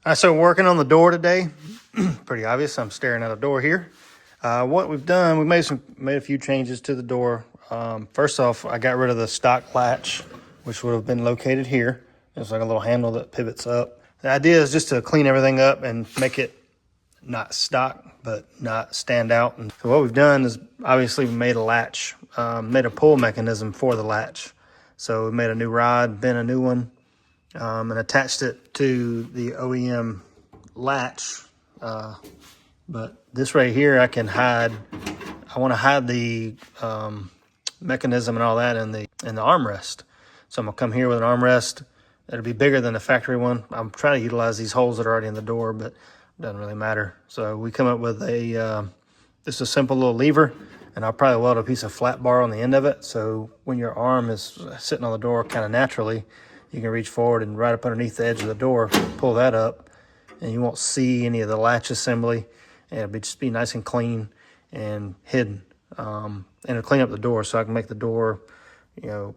All right, so working on the door today. Pretty obvious. I'm staring at a door here. What we've done, we made a few changes to the door. First off, I got rid of the stock latch, which would have been located here. It's like a little handle that pivots up. The idea is just to clean everything up and make it not stock, but not stand out. And so what we've done is obviously we made a latch, made a pull mechanism for the latch. So we made a new rod, bent a new one, and attached it to the OEM latch. But this right here, I can hide. I want to hide the mechanism and all that in the armrest. So I'm gonna come here with an armrest. It'll be bigger than the factory one. I'm trying to utilize these holes that are already in the door, but it doesn't really matter. So we come up with just a simple little lever, and I'll probably weld a piece of flat bar on the end of it. So when your arm is sitting on the door kind of naturally, you can reach forward and right up underneath the edge of the door, pull that up, and you won't see any of the latch assembly. And it'll just be nice and clean and hidden. And it'll clean up the door so I can make the door,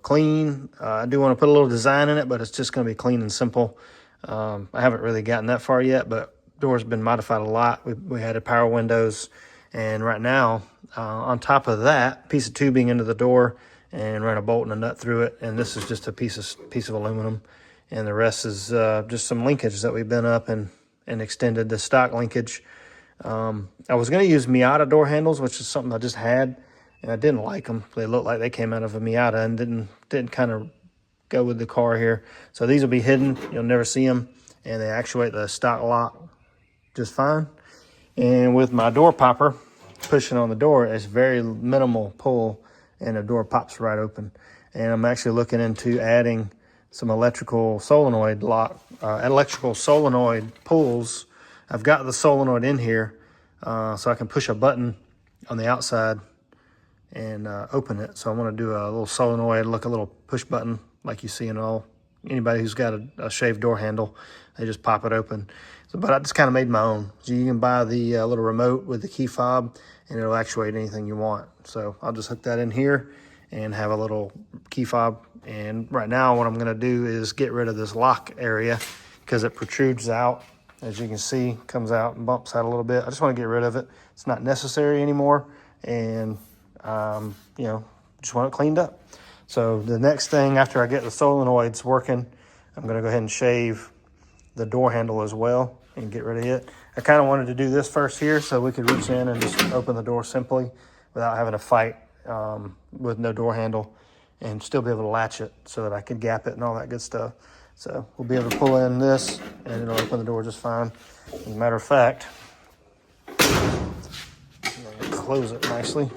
clean. I do want to put a little design in it, but it's just going to be clean and simple. I haven't really gotten that far yet, but door's been modified a lot. We had power windows, and right now, on top of that, piece of tubing into the door and ran a bolt and a nut through it. And this is just a piece of aluminum, and the rest is just some linkage that we've been up and extended the stock linkage. I was going to use Miata door handles, which is something I just had, and I didn't like them. They looked like they came out of a Miata and didn't kind of go with the car here. So these will be hidden. You'll never see them, and they actuate the stock lock just fine. And with my door popper pushing on the door, it's very minimal pull, and the door pops right open. And I'm actually looking into adding some electrical solenoid pulls. I've got the solenoid in here, so I can push a button on the outside and open it. So I want to do a little solenoid, a little push button like you see in anybody who's got a shaved door handle. They just pop it open. So, but I just kind of made my own. So you can buy the little remote with the key fob, and it'll actuate anything you want. So I'll just hook that in here and have a little key fob. And right now what I'm going to do is get rid of this lock area because it protrudes out. As you can see, comes out and bumps out a little bit. I just want to get rid of it. It's not necessary anymore, and just want it cleaned up. So the next thing after I get the solenoids working, I'm going to go ahead and shave the door handle as well and get rid of it. I kind of wanted to do this first here so we could reach in and just open the door simply without having to fight with no door handle, and still be able to latch it so that I could gap it and all that good stuff. So we'll be able to pull in this, and it'll open the door just fine. As a matter of fact, close it nicely.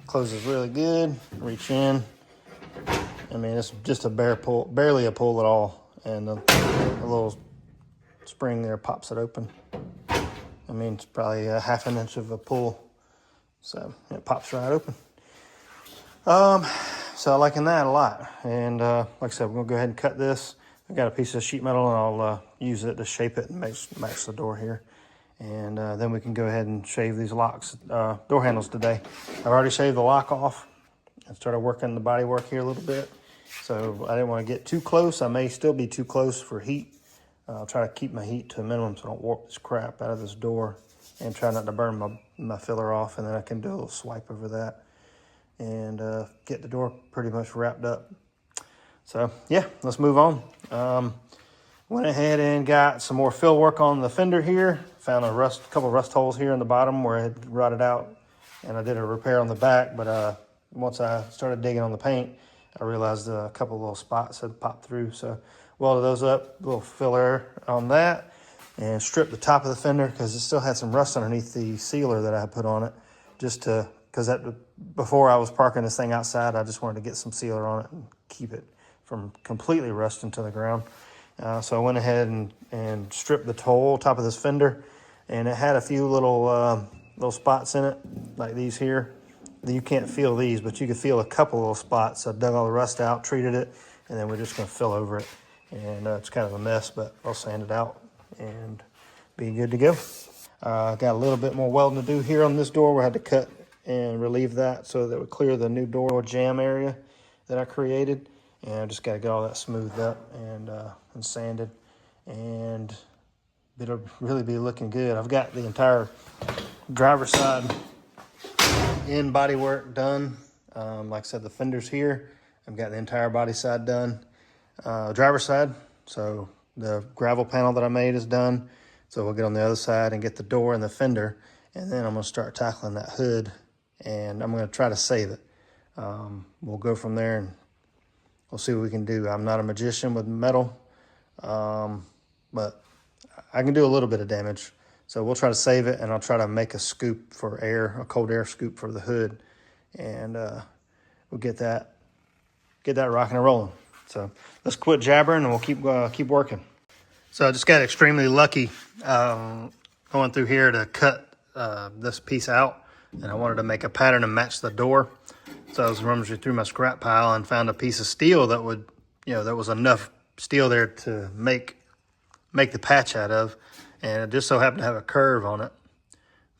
Closes really good. Reach in. I mean, it's just a barely a pull at all, and a little spring there pops it open. I mean, it's probably a half an inch of a pull, so it pops right open. So I'm liking that a lot. And like I said, we're gonna go ahead and cut this. I got a piece of sheet metal, and I'll use it to shape it and match the door here. And then we can go ahead and shave these door handles today. I've already shaved the lock off and started working the body work here a little bit. So I didn't want to get too close. I may still be too close for heat. I'll try to keep my heat to a minimum so I don't warp this crap out of this door, and try not to burn my filler off. And then I can do a little swipe over that and get the door pretty much wrapped up. So yeah, let's move on. Went ahead and got some more fill work on the fender here. Found a couple rust holes here in the bottom where it had rotted out, and I did a repair on the back. But once I started digging on the paint, I realized a couple little spots had popped through. So welded those up, a little filler on that, and stripped the top of the fender because it still had some rust underneath the sealer that I had put on it, because before I was parking this thing outside, I just wanted to get some sealer on it and keep it from completely rusting to the ground. So I went ahead and stripped the top of this fender, and it had a few little spots in it, like these here. You can't feel these, but you can feel a couple little spots. So I dug all the rust out, treated it, and then we're just going to fill over it. And it's kind of a mess, but I'll sand it out and be good to go. Got a little bit more welding to do here on this door. We had to cut and relieve that so that would clear the new door jamb area that I created. And I just got to get all that smoothed up and sanded. And it'll really be looking good. I've got the entire driver's side in body work done. Like I said, the fender's here. I've got the entire body side done. Driver's side, so the gravel panel that I made is done. So we'll get on the other side and get the door and the fender, and then I'm gonna start tackling that hood, and I'm gonna try to save it. We'll go from there and we'll see what we can do. I'm not a magician with metal, but I can do a little bit of damage. So we'll try to save it, and I'll try to make a scoop for air, a cold air scoop for the hood, and we'll get that rocking and rolling. So let's quit jabbering and we'll keep working. So I just got extremely lucky going through here to cut this piece out, and I wanted to make a pattern to match the door. So I was rummaging through my scrap pile and found a piece of steel that would, there was enough steel there to make the patch out of, and it just so happened to have a curve on it.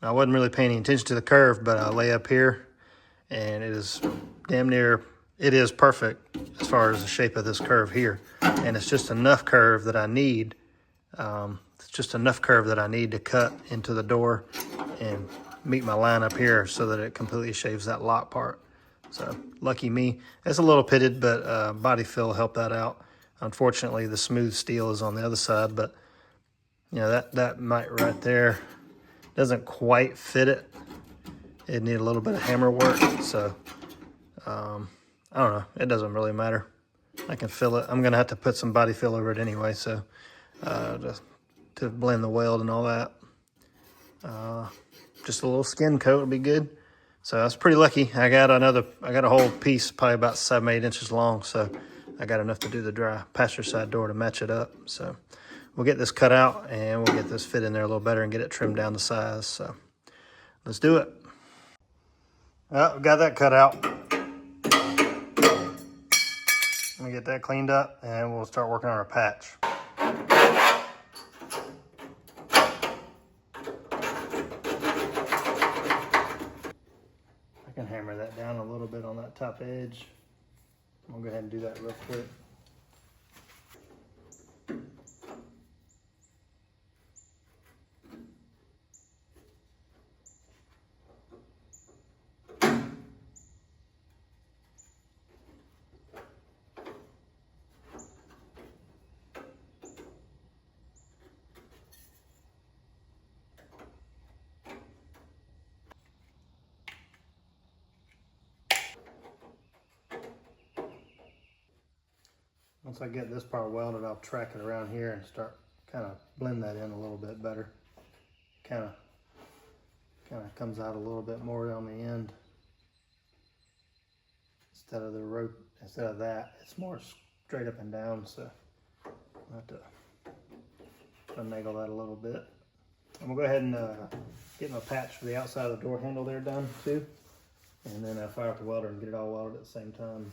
Now, I wasn't really paying any attention to the curve, but I lay up here, and it is damn near, it is perfect as far as the shape of this curve here. And it's just enough curve that I need. It's just enough curve that I need to cut into the door and meet my line up here so that it completely shaves that lock part. So lucky me. It's a little pitted, but body fill helped that out. Unfortunately, the smooth steel is on the other side, but that might right there doesn't quite fit it. It needed a little bit of hammer work, so I don't know. It doesn't really matter. I can fill it. I'm gonna have to put some body fill over it anyway, so just to blend the weld and all that. Just a little skin coat would be good. So I was pretty lucky. I got a whole piece, probably about 7-8 inches long. So I got enough to do the dry passenger side door to match it up. So we'll get this cut out and we'll get this fit in there a little better and get it trimmed down to size. So let's do it. Well, we got that cut out. Let me get that cleaned up and we'll start working on our patch. I can hammer that down a little bit on that top edge. I'm gonna go ahead and do that real quick. Once I get this part welded, I'll track it around here and start kind of blend that in a little bit better. Kind of comes out a little bit more on the end. Instead of that, it's more straight up and down, so I'll have to finagle that a little bit. I'm gonna go ahead and get my patch for the outside of the door handle there done too. And then fire up the welder and get it all welded at the same time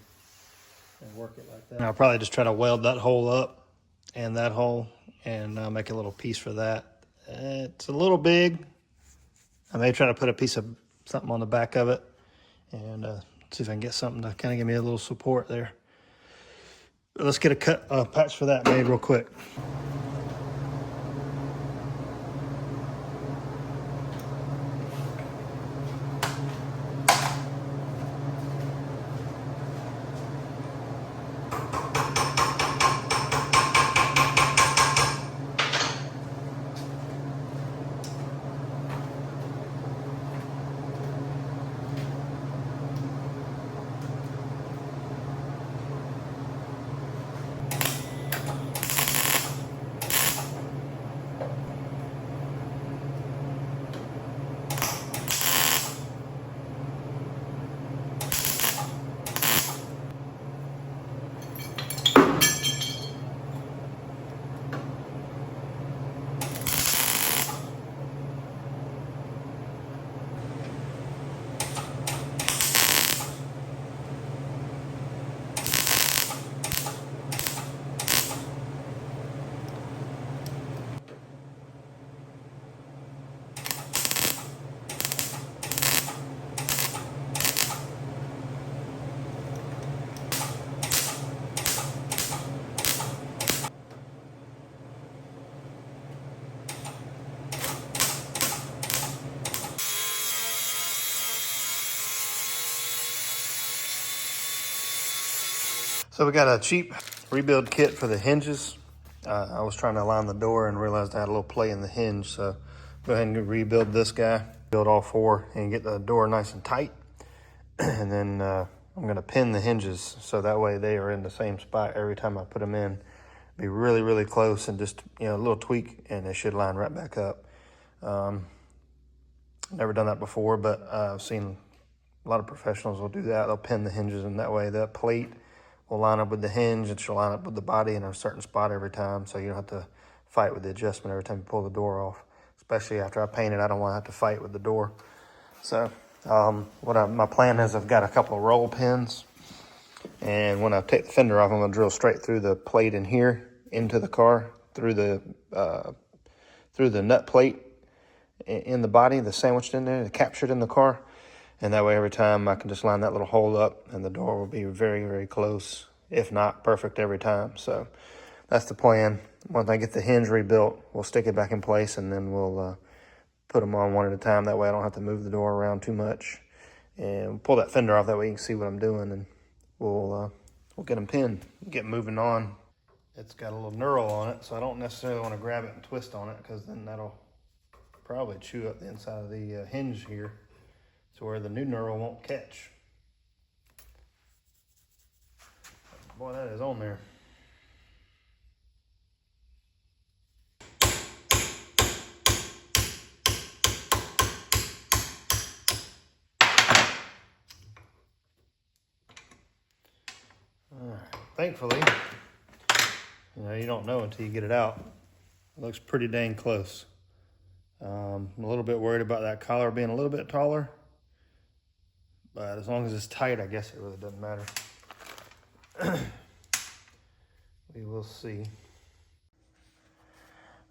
and work it like that. And I'll probably just try to weld that hole up and that hole and make a little piece for that. It's a little big. I may try to put a piece of something on the back of it and see if I can get something to kind of give me a little support there. Let's get a patch for that made real quick. So we got a cheap rebuild kit for the hinges. I was trying to align the door and realized I had a little play in the hinge. So go ahead and rebuild this guy, build all four and get the door nice and tight. And then I'm gonna pin the hinges so that way they are in the same spot every time I put them in. Be really, really close and just, a little tweak and they should line right back up. Never done that before, but I've seen a lot of professionals will do that. They'll pin the hinges and that way that plate will line up with the hinge. It should line up with the body in a certain spot every time, so you don't have to fight with the adjustment every time you pull the door off. Especially after I paint it, I don't want to have to fight with the door. So my plan is I've got a couple of roll pins, and when I take the fender off, I'm going to drill straight through the plate in here into the car through the nut plate in the body, the sandwiched in there, captured in the car. And that way every time I can just line that little hole up and the door will be very, very close, if not perfect every time. So that's the plan. Once I get the hinge rebuilt, we'll stick it back in place and then we'll put them on one at a time. That way I don't have to move the door around too much. And we'll pull that fender off, that way you can see what I'm doing, and we'll get them pinned, get moving on. It's got a little knurl on it, so I don't necessarily want to grab it and twist on it because then that'll probably chew up the inside of the hinge here, to where the new knurl won't catch. Boy, that is on there. Thankfully, you don't know until you get it out. It looks pretty dang close. I'm a little bit worried about that collar being a little bit taller, but as long as it's tight, I guess it really doesn't matter. We will see.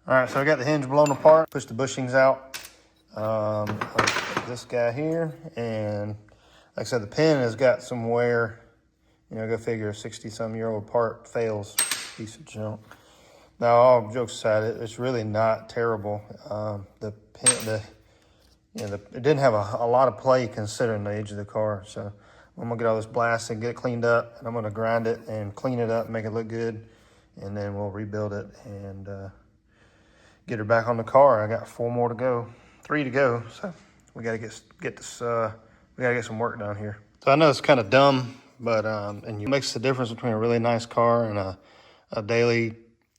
All right, so I got the hinge blown apart, pushed the bushings out. This guy here, and like I said, the pin has got some wear. Go figure, a 60-some-year-old part fails, piece of junk. Now, all jokes aside, it's really not terrible. The pin, it didn't have a lot of play considering the age of the car. So I'm gonna get all this blasted, get it cleaned up, and I'm gonna grind it and clean it up, make it look good, and then we'll rebuild it and get her back on the car. I got 3 to go. So we gotta get this. We gotta get some work done here. So I know it's kind of dumb, but and it makes the difference between a really nice car and a daily,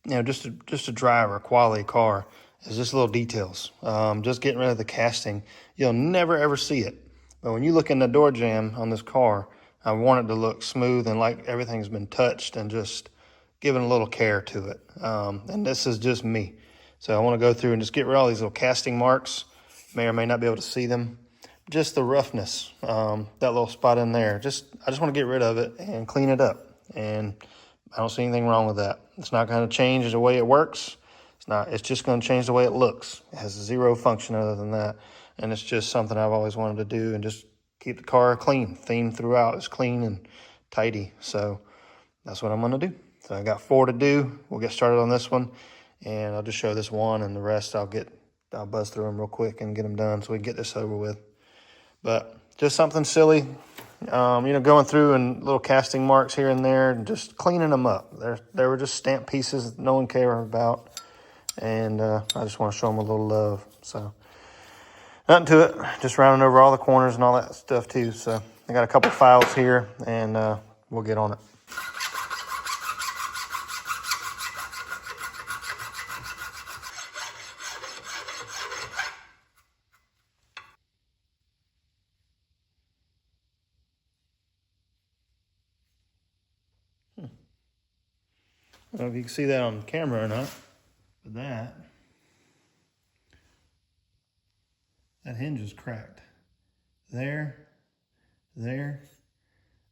just a driver quality car is just little details. Just getting rid of the casting. You'll never ever see it, but when you look in the door jamb on this car, I want it to look smooth and like everything's been touched and just given a little care to it. And this is just me. So I want to go through and just get rid of all these little casting marks. May or may not be able to see them. Just the roughness, that little spot in there. I just want to get rid of it and clean it up. And I don't see anything wrong with that. It's not going to change the way it works. It's just going to change the way it looks. It has zero function other than that. And it's just something I've always wanted to do and just keep the car clean. Theme throughout is clean and tidy. So that's what I'm going to do. So I got 4 to do. We'll get started on this one. And I'll just show this one, and the rest I'll buzz through them real quick and get them done so we can get this over with. But just something silly, going through and little casting marks here and there and just cleaning them up. They were just stamp pieces that no one cared about. And I just want to show them a little love. So nothing to it, just rounding over all the corners and all that stuff too. So I got a couple files here, and we'll get on it. I don't know if you can see that on camera or not, but that hinge is cracked. There,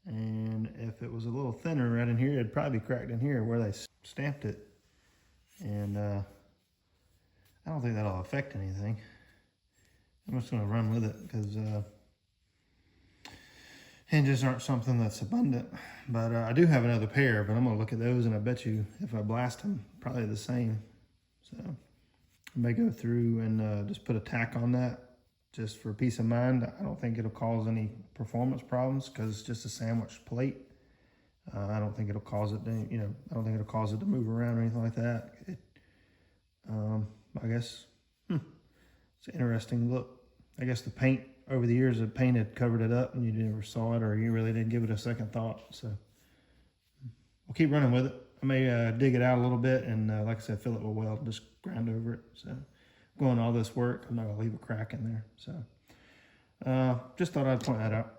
and if it was a little thinner right in here, it'd probably be cracked in here where they stamped it. And I don't think that'll affect anything. I'm just gonna run with it because hinges aren't something that's abundant, but I do have another pair, but I'm gonna look at those, and I bet you if I blast them, probably the same. So I may go through and just put a tack on that just for peace of mind. I don't think it'll cause any performance problems because it's just a sandwich plate. I don't think it'll cause it to, I don't think it'll cause it to move around or anything like that. I guess, it's an interesting look. I guess the paint, over the years, the paint had covered it up and you never saw it, or you really didn't give it a second thought. So we'll keep running with it. I may dig it out a little bit and, like I said, fill it with weld, just grind over it. So going all this work, I'm not gonna leave a crack in there. So just thought I'd point that out.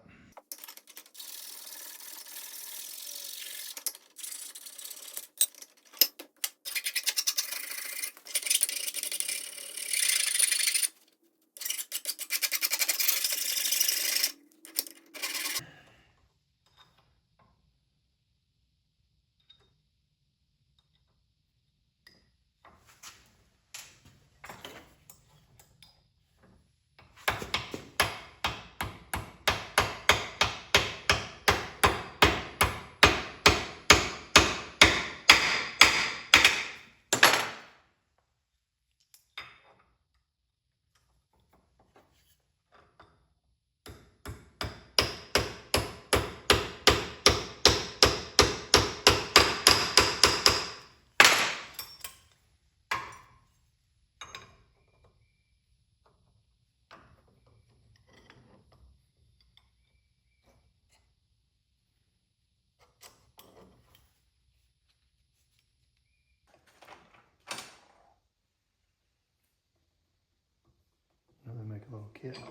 They make a little kit to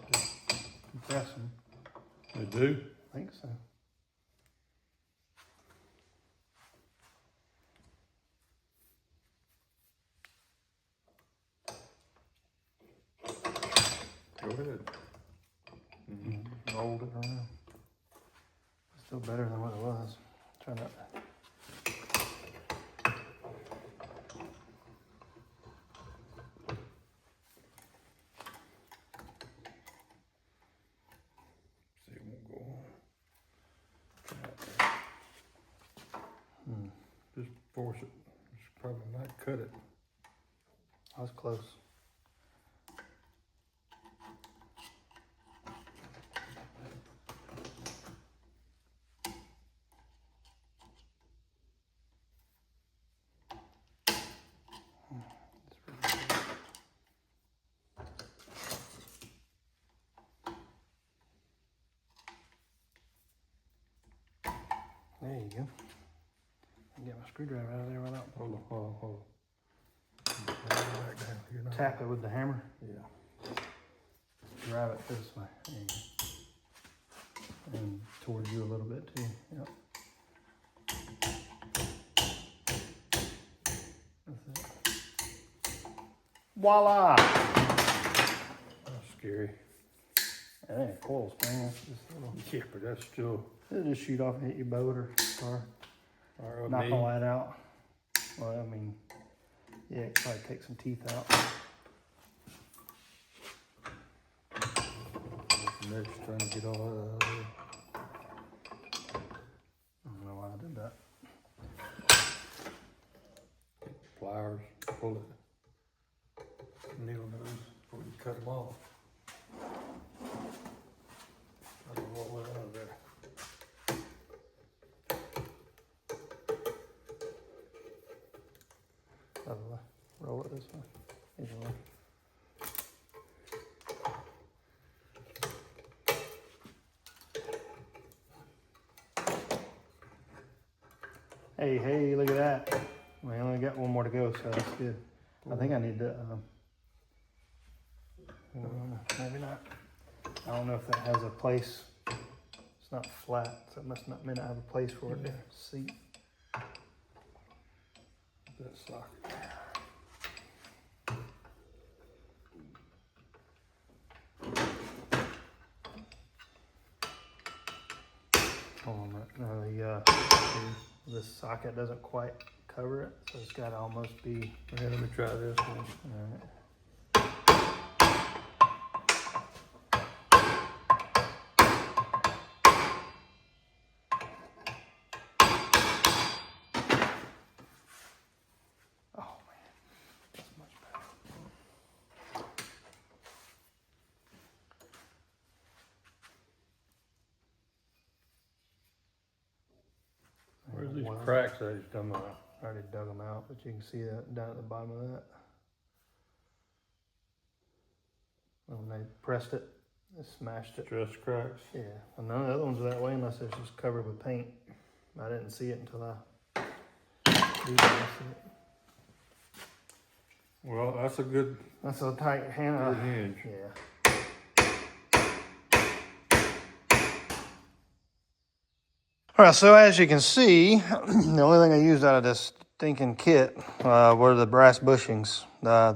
compress them. They do? I think so. Go ahead. Rolled it around. Still better than what it was. Try not to. See, it won't go on. Just force it. Just probably not cut it. I was close. There you go. I can get my screwdriver out of there without Hold on. Back down. You're not. tap it with the hammer. Yeah. Drive it this way. There you go. And towards you a little bit too. Yep. That's it. Voila! That's scary. That ain't a coil spring. That's just a little. Yeah, but that's still. It'll just shoot off and hit your boat or car. Or Knock all that out. Well, I mean, yeah, it probably take some teeth out. Next, trying to get all that out of there. I don't know why I did that. Get pliers, pull it. Needle nose before you cut them off. I don't know what went out of there. Other way. Roll it this way. Either way. Hey, look at that. We only got one more to go, so that's good. I think I need to, maybe not. I don't know if that has a place. It's not flat, so it must not have a place for it to seat. That socket. Hold on a minute. No, this socket doesn't quite cover it, so it's got to almost be. Okay, let me try this one. All right. Oh man, that's much better. cracks that he's talking about. I already dug them out, but you can see that down at the bottom of that. When they pressed it, it smashed it. Just cracks. Yeah, and none of the other ones are that way unless it's just covered with paint. I didn't see it until I did it. Well, that's a good That's a tight hand. hinge. Yeah. All right, so as you can see, the only thing I used out of this stinking kit were the brass bushings.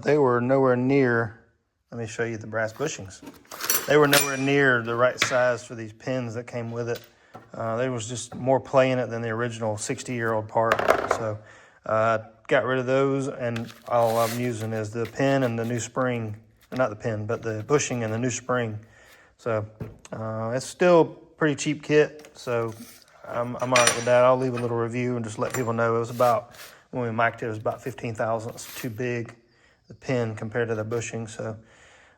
They were nowhere near, let me show you the brass bushings. They were nowhere near the right size for these pins that came with it. There was just more play in it than the original 60-year-old part. So got rid of those, and all I'm using is the pin and the new spring. Not the pin, but the bushing and the new spring. So it's still pretty cheap kit, so I'm all right with that. I'll leave a little review and just let people know it was about, when we mic'd it, it was about 15 thousandths too big, the pin compared to the bushing. So,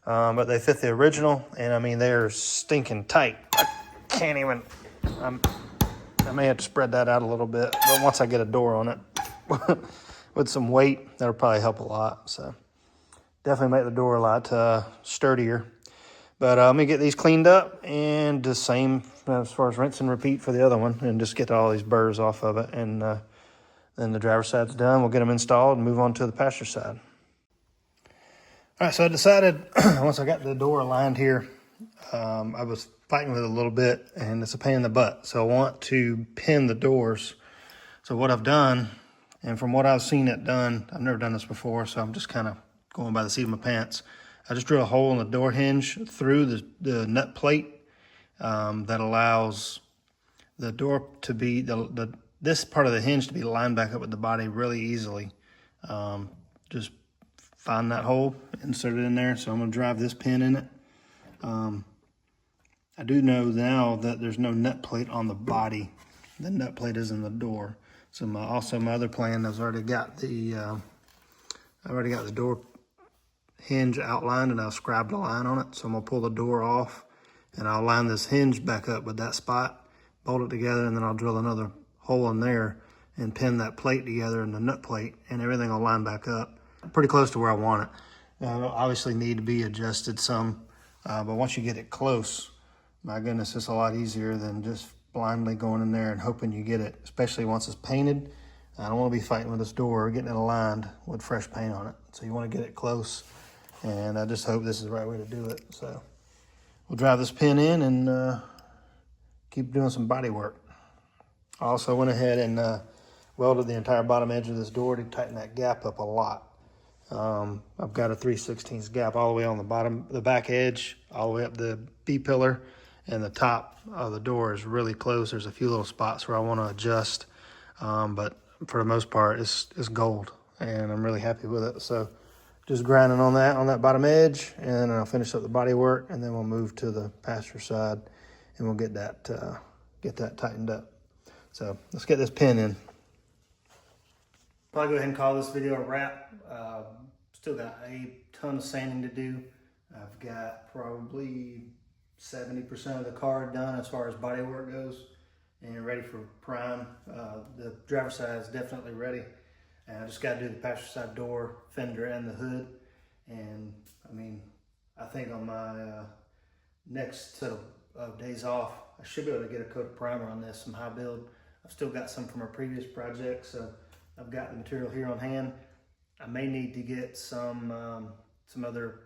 but they fit the original, and I mean, they're stinking tight. I can't even, I may have to spread that out a little bit, but once I get a door on it with some weight, that'll probably help a lot. So definitely make the door a lot sturdier. But let me get these cleaned up, and the same as far as rinse and repeat for the other one, and just get all these burrs off of it. And then the driver's side's done. We'll get them installed and move on to the passenger side. All right, so I decided once I got the door aligned here, I was fighting with it a little bit, and it's a pain in the butt. So I want to pin the doors. So what I've done, and from what I've seen it done, I've never done this before, so I'm just kind of going by the seat of my pants. I just drill a hole in the door hinge through the nut plate that allows the door to be, this part of the hinge to be lined back up with the body really easily. Just find that hole, insert it in there. So I'm going to drive this pin in it. I do know now that there's no nut plate on the body. The nut plate is in the door. So my other plan, I've already got the door hinge outlined, and I've scribed a line on it. So I'm gonna pull the door off, and I'll line this hinge back up with that spot, bolt it together, and then I'll drill another hole in there and pin that plate together and the nut plate, and everything will line back up pretty close to where I want it. It'll obviously need to be adjusted some, but once you get it close, my goodness, it's a lot easier than just blindly going in there and hoping you get it, especially once it's painted. I don't want to be fighting with this door or getting it aligned with fresh paint on it. So you want to get it close, and I just hope this is the right way to do it. So we'll drive this pin in and keep doing some body work. I also went ahead and welded the entire bottom edge of this door to tighten that gap up a lot. I've got a 3/16 gap all the way on the bottom, the back edge, all the way up the B-pillar, and the top of the door is really close. There's a few little spots where I want to adjust, but for the most part, it's gold, and I'm really happy with it. So just grinding on that bottom edge, and then I'll finish up the body work, and then we'll move to the passenger side, and we'll get that tightened up. So let's get this pin in. I'll go ahead and call this video a wrap. Still got a ton of sanding to do. I've got probably 70% of the car done as far as body work goes, and ready for prime. The driver's side is definitely ready. And I just got to do the passenger side door, fender, and the hood. And I mean, I think on my next set of days off, I should be able to get a coat of primer on this, some high build. I've still got some from our previous project, so I've got the material here on hand. I may need to get some other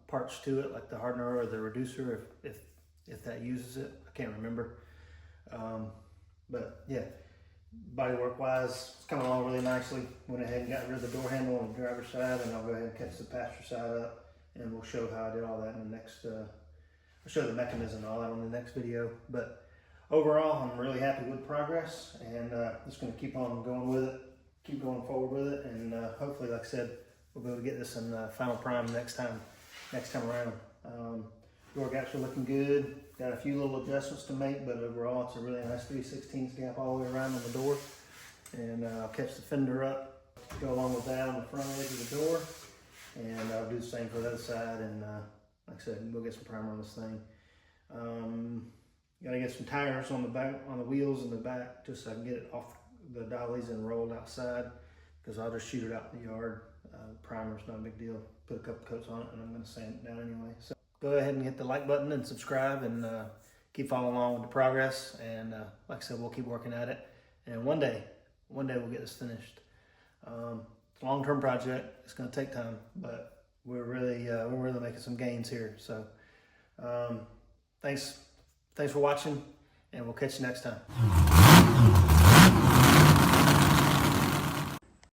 parts to it, like the hardener or the reducer, if that uses it. I can't remember. But yeah, body work wise, it's coming along really nicely. Went ahead and got rid of the door handle on the driver's side, and I'll go ahead and catch the passenger side up, and we'll show how I did all that in the next, I'll show the mechanism and all that on the next video. But overall, I'm really happy with progress, and just gonna keep on going with it, keep going forward with it, and hopefully, like I said, we'll be able to get this in final prime next time around. Door gaps are looking good. Got a few little adjustments to make, but overall it's a really nice 3/16 gap all the way around on the door. And I'll catch the fender up, go along with that on the front edge of the door, and I'll do the same for the other side. And like I said, we'll get some primer on this thing. Gotta get some tires on the back, on the wheels in the back, just so I can get it off the dollies and rolled outside because I'll just shoot it out in the yard. Primer's not a big deal. Put a couple coats on it and I'm gonna sand it down anyway. So go ahead and hit the like button and subscribe and keep following along with the progress. And like I said, we'll keep working at it. And one day we'll get this finished. It's a long-term project. It's gonna take time, but we're really making some gains here. So thanks for watching, and we'll catch you next time.